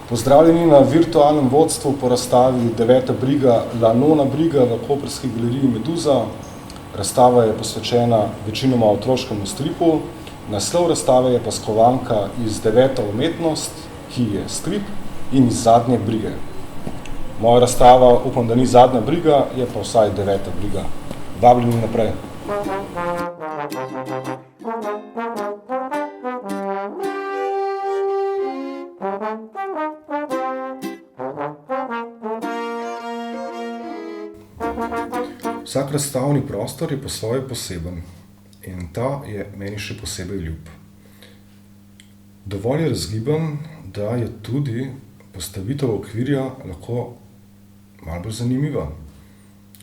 Pozdravljeni na virtualnem vodstvu po razstavi Deveta briga La nona briga v koprski galeriji Meduza. Razstava je posvečena večinoma otroškemu stripu. Naslov razstave je pa skovanka iz Deveta umetnost, ki je strip, in iz Zadnje brige. Moja razstava, upam, da ni Zadnja briga, je pa vsaj Deveta briga. Vabljeni naprej. Vsak razstavni prostor je po svoje poseben in ta je meni še posebej ljub. Dovolj je razgiban, da je tudi postavitev okvirja lahko malo bolj zanimiva.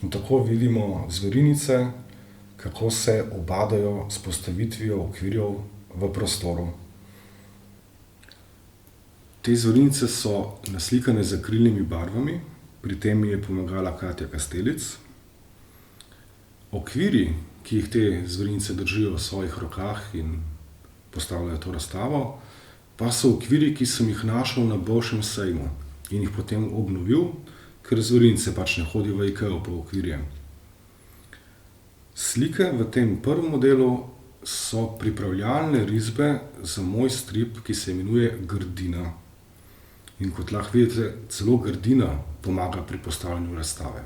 In tako vidimo zverinice, kako se ubadajo s postavitvijo okvirjev v prostoru. Te zverinice so naslikane z akrilnimi barvami, pri tem mi je pomagala Katja Kastelic. Okvirji, ki jih te zverinice držijo v svojih rokah in postavljajo to razstavo, pa so okvirji, ki sem jih našel na Bolšjem sejmu in jih potem obnovil, ker zverinice pač ne hodijo v Ikeo po okvirje. Slike v tem prvem modelu so pripravljalne risbe za moj strip, ki se imenuje Grdina. In kot lahko vidite, celo Grdina pomaga pri postavljanju razstave.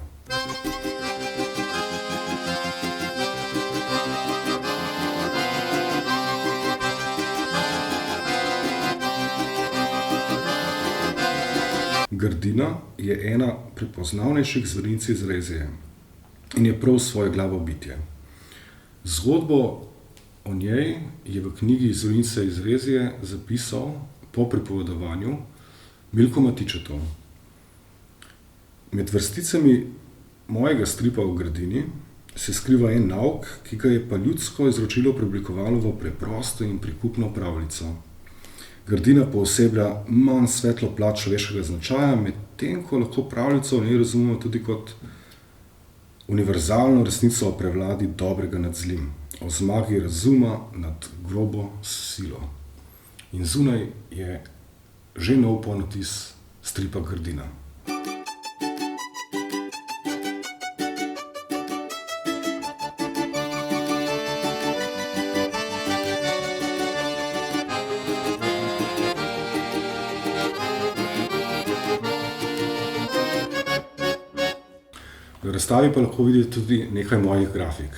Grdina je ena prepoznavnejših zverinic iz Rezije in je prav svoje glavo bitje. Zgodbo o njej je v knjigi Zverinice iz Rezije zapisal po pripovedovanju Milko Matičetov. Med vrsticami mojega stripa o Grdini se skriva en nauk, ki ga je pa ljudsko izročilo preoblikovalo v preprosto in prikupno pravljico. Grdina pooseblja manj svetlo plat človeškega značaja, medtem ko lahko pravljico v njej razumemo tudi kot univerzalno resnico o prevladi dobrega nad zlim, o zmagi razuma nad grobo silo. In zunaj je že nov ponatis stripa Grdina. V razstavi pa lahko vidite tudi nekaj mojih grafik.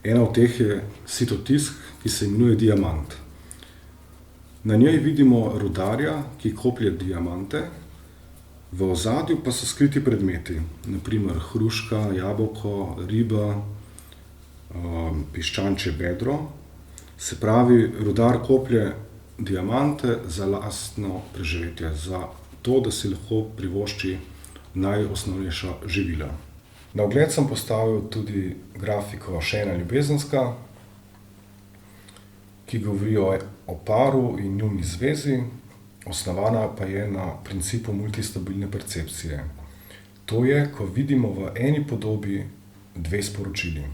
Ena od teh je sitotisk, ki se imenuje Diamant. Na njej vidimo rudarja, ki koplje diamante, v ozadju pa so skriti predmeti, na primer hruška, jabolko, riba, piščančje bedro. Se pravi, rudar koplje diamante za lastno preživetje, za to, da si lahko privošči najosnovnejša živila. Na ogled sem postavil tudi grafiko Še ena ljubezenska, ki govori o paru in njuni zvezi, osnovana pa je na principu multistabilne percepcije. To je, ko vidimo v eni podobi dve sporočili.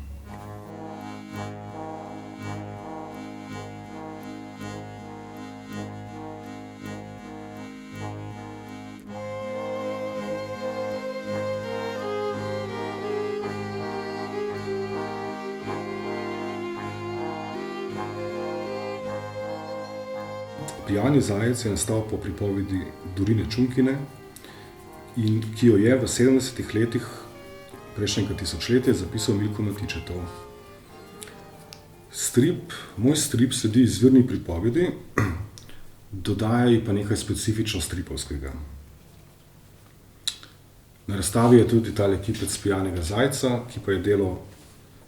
Pijani zajec je nastal po pripovedi Dorine Čunkine, ki jo je v 70. letih prejšnjega tisočletja zapisal Milko Matičetov. Moj strip sledi izvirni pripovedi, dodaja ji pa nekaj specifično stripovskega. Na razstavi je tudi tale kipec Pijanega zajca, ki pa je delo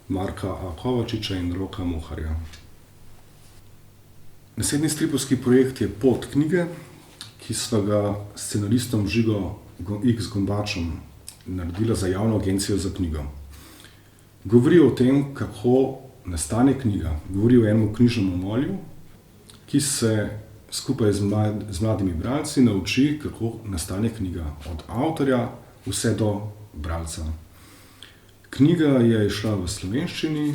Marka A. Kovačiča in Roka Moharja. Naslednji stripovski projekt je Pot knjige, ki sva ga s scenaristom Žigo X Gombačem naredila za Javno agencijo za knjigo. Govori o tem, kako nastane knjiga. Govori o enem knjižnem molju, ki se skupaj z mladimi bralci nauči, kako nastane knjiga. Od avtorja vse do bralca. Knjiga je izšla v slovenščini,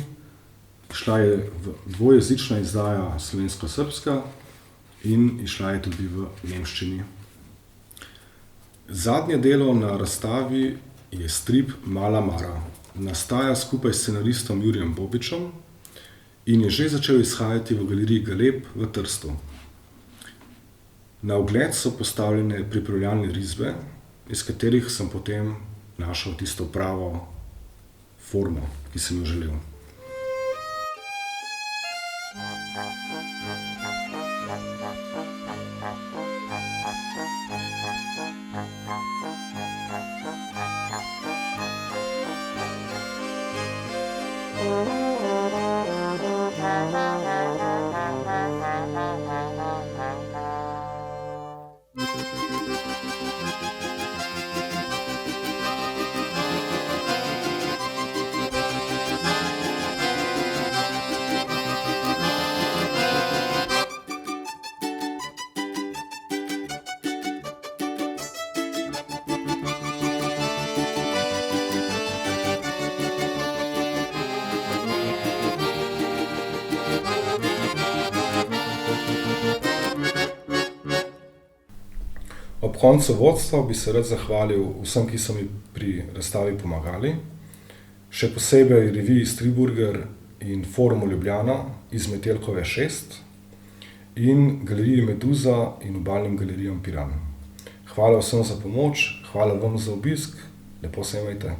izšla je v dvojezična izdaja slovensko-srbska in izšla je tudi v nemščini. Zadnje delo na razstavi je strip Mala Mara. Nastaja skupaj s scenaristom Jurijem Bobičem in je že začel izhajati v galeriji Galeb v Trstu. Na ogled so postavljene pripravljalne risbe, iz katerih sem potem našel tisto pravo formo, ki sem jo želel. Ob koncu vodstva bi se rad zahvalil vsem, ki so mi pri razstavi pomagali, še posebej reviji Striburger in Forumu Ljubljana iz Metelkove 6 in galeriji Meduza in obalnim galerijam Piran. Hvala vsem za pomoč, hvala vam za obisk, lepo se imejte.